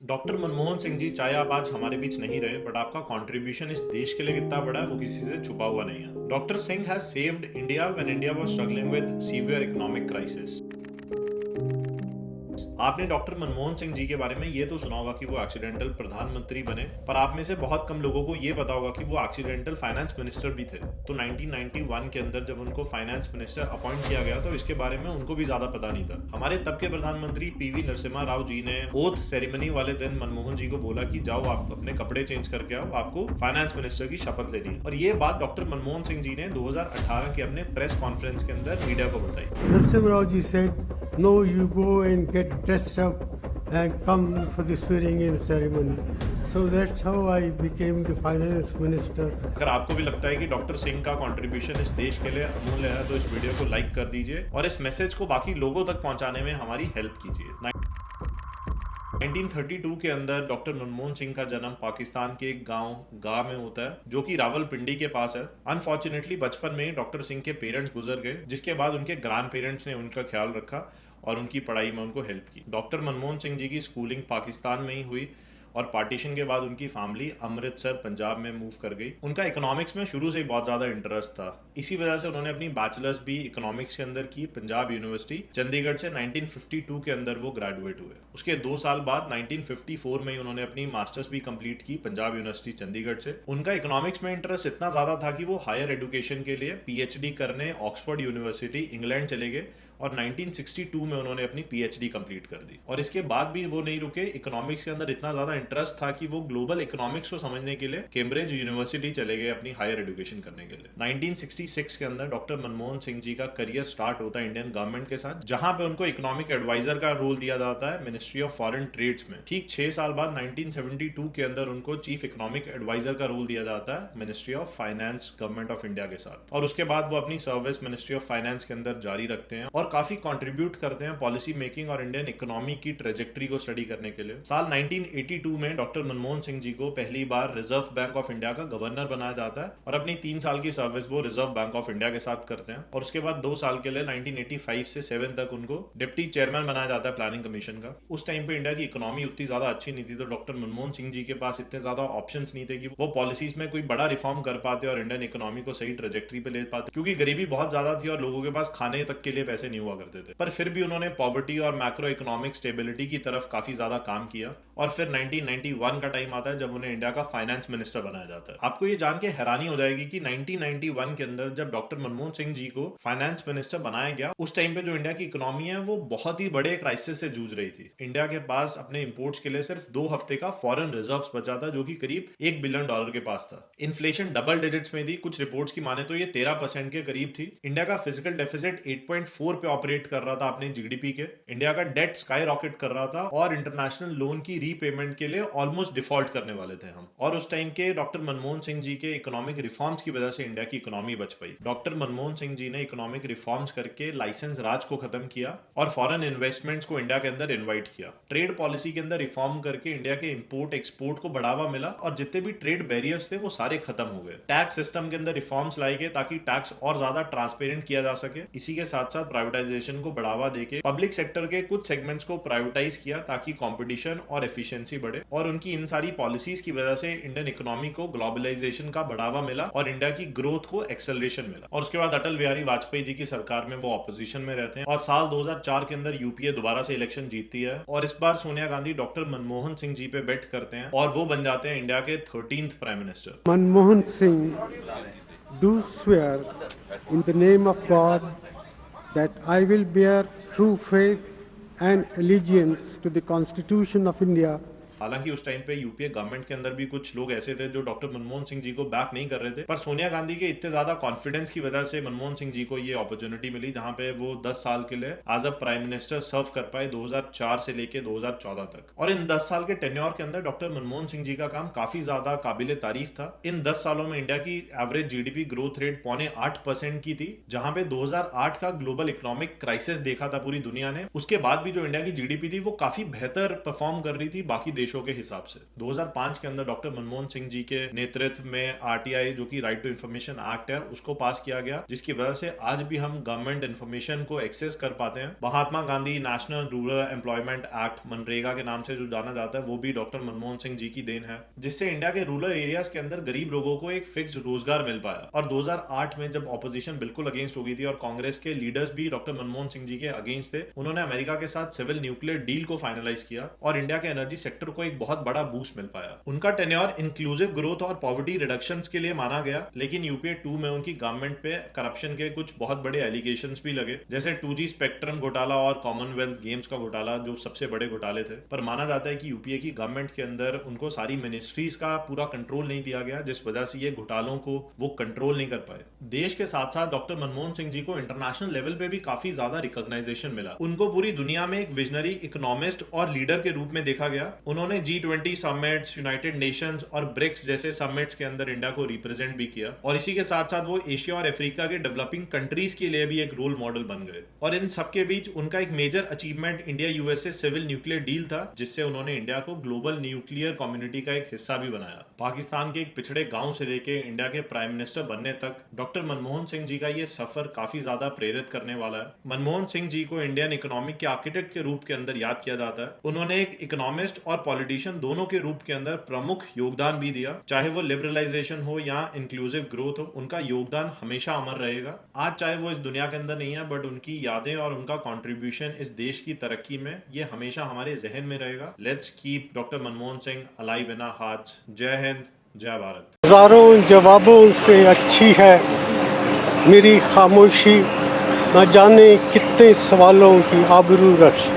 Doctor Manmohan Singh ji, चाहे आप आज हमारे बीच नहीं रहे, बट आपका कंट्रीब्यूशन इस देश के लिए कितना बड़ा है वो किसी से छुपा हुआ नहीं है। Doctor Singh has saved India when India was struggling with severe economic crisis. आपने डॉक्टर मनमोहन सिंह जी के बारे में ये तो सुना होगा कि वो एक्सीडेंटल प्रधानमंत्री बने, पर आप में से बहुत कम लोगों को ये पता होगा कि वो एक्सीडेंटल फाइनेंस मिनिस्टर भी थे। तो 1991 के अंदर जब उनको फाइनेंस मिनिस्टर अपॉइंट किया गया तो इसके बारे में उनको भी ज्यादा पता नहीं था। हमारे तब के प्रधानमंत्री पीवी नरसिम्हा राव जी ने ओथ सेरेमनी वाले दिन मनमोहन जी को बोला कि जाओ आप अपने कपड़े चेंज करके आओ, आपको फाइनेंस मिनिस्टर की शपथ लेनी है। और ये बात डॉक्टर मनमोहन सिंह जी ने 2018 के अपने प्रेस कॉन्फ्रेंस के अंदर मीडिया को बताई। Narasimha Rao ji said, "No, you go and get dressed up and come for the swearing-in ceremony." So that's how I became the finance minister. अगर आपको भी लगता है कि डॉक्टर सिंह का कंट्रीब्यूशन इस देश के लिए अमूल्य है तो इस वीडियो को लाइक कर दीजिए और इस मैसेज को बाकी लोगों तक पहुंचाने में हमारी हेल्प कीजिए। 1932 के अंदर डॉक्टर मनमोहन सिंह का जन्म पाकिस्तान के एक गांव गा में होता है जो कि रावलपिंडी के पास है। अनफॉर्चुनेटली बचपन में डॉक्टर सिंह के पेरेंट्स गुजर गए, जिसके बाद उनके ग्रैंड पेरेंट्स ने उनका ख्याल रखा और उनकी पढ़ाई में उनको हेल्प की। डॉक्टर मनमोहन सिंह जी की स्कूलिंग पाकिस्तान में ही हुई और पार्टीशन के बाद उनकी फैमिली अमृतसर पंजाब में मूव कर गई। उनका इकोनॉमिक्स में शुरू से ही बहुत ज़्यादा इंटरेस्ट था, इसी वजह से उन्होंने अपनी बैचलर्स भी इकोनॉमिक्स के अंदर की पंजाब यूनिवर्सिटी चंडीगढ़ से। 1952 के अंदर वो ग्रेजुएट हुए। उसके 2 साल बाद 1954 में ही उन्होंने अपनी मास्टर्स भी कंप्लीट की पंजाब यूनिवर्सिटी चंडीगढ़ से। उनका इकोनॉमिक्स में इंटरेस्ट इतना ज़्यादा था कि वो हायर एजुकेशन के लिए पीएचडी करने ऑक्सफोर्ड यूनिवर्सिटी इंग्लैंड चले गए और 1962 में उन्होंने अपनी पीएचडी कंप्लीट कर दी। और इसके बाद भी वो नहीं रुके। इकोनॉमिक्स के अंदर इतना ज्यादा इंटरेस्ट था कि वो ग्लोबल इकोनॉमिक्स को समझने के लिए कैम्ब्रिज यूनिवर्सिटी चले गए अपनी हायर एजुकेशन करने के लिए। 1966 के अंदर डॉक्टर मनमोहन सिंह जी का करियर स्टार्ट होता है इंडियन गवर्नमेंट के साथ, जहां पे उनको इकोनॉमिक एडवाइजर का रोल दिया जाता है मिनिस्ट्री ऑफ फॉरेन ट्रेड्स में। ठीक 6 साल बाद 1972 के अंदर उनको चीफ इकोनॉमिक एडवाइजर का रोल दिया जाता है ministry of finance government of India के साथ। और उसके बाद वो अपनी सर्विस मिनिस्ट्री ऑफ फाइनेंस के अंदर जारी रखते हैं और काफी कंट्रीब्यूट करते हैं पॉलिसी मेकिंग और इंडियन इकोनॉमी की ट्रेजेक्टरी को स्टडी करने के लिए। साल 1982 में डॉक्टर मनमोहन सिंह जी को पहली बार रिजर्व बैंक ऑफ इंडिया का गवर्नर बनाया जाता है और अपनी 3 साल की सर्विस वो रिजर्व बैंक ऑफ इंडिया के साथ करते हैं। और उसके बाद 2 साल के लिए 1985 से 7 तक उनको डिप्टी चेयरमैन बनाया जाता है प्लानिंग कमीशन का। उस टाइम पे इंडिया की इकोनॉमी उतनी ज्यादा अच्छी नहीं थी, तो डॉक्टर मनमोहन सिंह जी के पास इतने ज्यादा ऑप्शंस नहीं थे कि वो पॉलिसीज में कोई बड़ा रिफॉर्म कर पाते और इंडियन इकोनॉमी को सही ट्रेजेक्टरी पे ले पाते, क्योंकि गरीबी बहुत ज्यादा थी और लोगों के पास खाने तक के लिए पैसे नहीं हुआ करते थे। पर फिर भी उन्होंने पॉवर्टी और मैक्रो इकोनॉमिक स्टेबिलिटी की तरफ काफी ज्यादा काम किया। और फिर 1991 का टाइम आता है जब उन्हें इंडिया का फाइनेंस मिनिस्टर बनाया जाता है। आपको ये जान के हैरानी हो जाएगी कि 1991 के अंदर जब डॉक्टर मनमोहन सिंह जी को फाइनेंस मिनिस्टर बनाया गया, उस टाइम पे जो इंडिया की इकोनॉमी है वो बहुत ही बड़े क्राइसिस से जूझ रही थी। इंडिया के पास अपने इंपोर्ट्स के लिए सिर्फ 2 हफ्ते का फॉरेन रिजर्व्स बचा था, जो कि करीब $1 बिलियन के पास था। इन्फ्लेशन डबल डिजिट्स में थी, कुछ रिपोर्ट्स की माने तो ये 13% के करीब थी। इंडिया का फिजिकल डेफिसिट 8.4 पे ऑपरेट कर रहा था अपने जीडीपी के। इंडिया का डेट स्काई रॉकेट कर रहा था और इंटरनेशनल लोन की रीपेमेंट के लिए ऑलमोस्ट डिफॉल्ट करने वाले थे हम। और उस टाइम के डॉक्टर मनमोहन सिंह जी के इकोनॉमिक रिफॉर्म्स की वजह से इंडिया की इकोनॉमी बच पाई। डॉक्टर मनमोहन सिंह जी ने इकोनॉमिक रिफॉर्म्स करके लाइसेंस राज को खत्म किया और फॉरेन इन्वेस्टमेंट्स को इंडिया के अंदर इन्वाइट किया। ट्रेड पॉलिसी के अंदर रिफॉर्म करके इंडिया के इंपोर्ट एक्सपोर्ट को बढ़ावा मिला और जितने भी ट्रेड बैरियर्स थे वो सारे खत्म हो गए। टैक्स सिस्टम के अंदर रिफॉर्म्स लाए गए ताकि टैक्स और ज्यादा ट्रांसपेरेंट किया जा सके। इसी के साथ साथ प्राइवेटाइजेशन को बढ़ावा देके पब्लिक सेक्टर के कुछ सेगमेंट्स को प्राइवेटाइज किया ताकि कंपटीशन और एफिशिएंसी बढ़े। और उनकी इन सारी पॉलिसीज की वजह से इंडियन इकोनॉमी को ग्लोबलाइजेशन का बढ़ावा मिला और इंडिया की ग्रोथ को एक्सेलरेशन मिला। और उसके बाद अटल बिहारी वाजपेयी जी की सरकार में वो ऑपोजिशन में रहते हैं और साल 2004 के अंदर यूपीए दोबारा से इलेक्शन जीतती है और इस बार सोनिया गांधी डॉक्टर मनमोहन सिंह जी पे बेट करते हैं और वो बन जाते हैं इंडिया के 13th prime minister. Manmohan Singh, do swear in the name of God that I will bear true faith and allegiance to the Constitution of India. हालांकि उस टाइम पे यूपीए गवर्नमेंट के अंदर भी कुछ लोग ऐसे थे जो डॉक्टर मनमोहन सिंह जी को बैक नहीं कर रहे थे, पर सोनिया गांधी के इतने ज्यादा कॉन्फिडेंस की वजह से मनमोहन सिंह जी को ये अपॉर्चुनिटी मिली जहां पे वो 10 साल के लिए एज अ प्राइम मिनिस्टर सर्व कर पाए 2004 से लेके 2014 तक। और इन 10 साल के टेन्योर के अंदर डॉक्टर मनमोहन सिंह जी का काम काफी ज्यादा काबिले तारीफ था। इन 10 सालों में इंडिया की एवरेज जीडीपी ग्रोथ रेट 0.8% की थी, जहां पे 2008 का ग्लोबल इकोनॉमिक क्राइसिस देखा था पूरी दुनिया ने। उसके बाद भी जो इंडिया की जीडीपी थी वो काफी बेहतर परफॉर्म कर रही थी बाकी देशों के हिसाब से। 2005 के अंदर डॉक्टर मनमोहन सिंह जी के नेतृत्व में आरटीआई, जो कि राइट टू इंफॉर्मेशन एक्ट है, उसको पास किया गया, जिसकी वजह से आज भी हम गवर्नमेंट इंफॉर्मेशन को एक्सेस कर पाते हैं। Mahatma Gandhi national rural employment act, MNREGA के नाम से जो जाना जाता है, वो भी डॉक्टर मनमोहन सिंह जी की देन है, जिससे इंडिया के रूरल एरियाज के अंदर गरीब लोगों को एक फिक्स रोजगार मिल पाया। और 2008 में जब ऑपोजिशन बिल्कुल अगेंस्ट हो गई थी और कांग्रेस के लीडर्स भी डॉक्टर मनमोहन सिंह जी के अगेंस्ट थे, उन्होंने अमेरिका के साथ सिविल न्यूक्लियर डील को फाइनलाइज किया और इंडिया के एनर्जी सेक्टर को एक बहुत बड़ा बूस्ट मिल पाया। उनका टेन्योर इंक्लूसिव ग्रोथ और पॉवर्टी रिडक्शन के लिए माना गया, लेकिन यूपीए 2 में उनकी गवर्नमेंट पे करप्शन के कुछ बहुत बड़े एलिगेशंस भी लगे, जैसे 2G स्पेक्ट्रम घोटाला और कॉमनवेल्थ गेम्स का घोटाला, जो सबसे बड़े घोटाले थे। पर माना जाता है कि यूपीए की गवर्नमेंट के अंदर उनको सारी मिनिस्ट्रीज का पूरा कंट्रोल नहीं दिया गया, जिस वजह से ये घोटालों को वो कंट्रोल नहीं कर पाए। देश के साथ साथ डॉक्टर मनमोहन सिंह जी को इंटरनेशनल लेवल पे भी काफी ज्यादा रिकॉग्नाइजेशन मिला। उनको पूरी दुनिया में एक विजनरी इकोनॉमिस्ट और लीडर के रूप में देखा गया। उन्होंने G20 समिट्स, यूनाइटेड नेशंस और ब्रिक्स जैसे समिट्स के अंदर इंडिया को रिप्रेजेंट भी किया, और इसी के साथ साथ वो एशिया और अफ्रीका के डेवलपिंग कंट्रीज के लिए भी एक रोल मॉडल बन गए। और इन सबके बीच उनका एक major achievement India USA civil nuclear deal था, जिससे उन्होंने इंडिया को ग्लोबल न्यूक्लियर कम्युनिटी का एक हिस्सा भी बनाया। पाकिस्तान के एक पिछड़े गांव से लेके इंडिया के प्राइम मिनिस्टर बनने तक डॉक्टर मनमोहन सिंह जी का ये सफर काफी ज्यादा प्रेरित करने वाला है। मनमोहन सिंह जी को इंडियन इकोनॉमिक के आर्किटेक्ट के रूप के अंदर याद किया जाता है। उन्होंने एक इकोनॉमिस्ट और पॉलिटिशियन दोनों के रूप के अंदर प्रमुख योगदान भी दिया, चाहे वो लिबरलाइजेशन हो या इंक्लूसिव ग्रोथ हो, उनका योगदान हमेशा अमर रहेगा। आज चाहे वो इस दुनिया के अंदर नहीं है, बट उनकी यादें और उनका कंट्रीब्यूशन इस देश की तरक्की में ये हमेशा हमारे जहन में रहेगा। Let's keep doctor Manmohan Singh alive in our hearts. जय हिंद, जय भारत। हजारों जवाबों से अच्छी है मेरी खामोशी, न जाने कितने सवालों की आबरू रखी।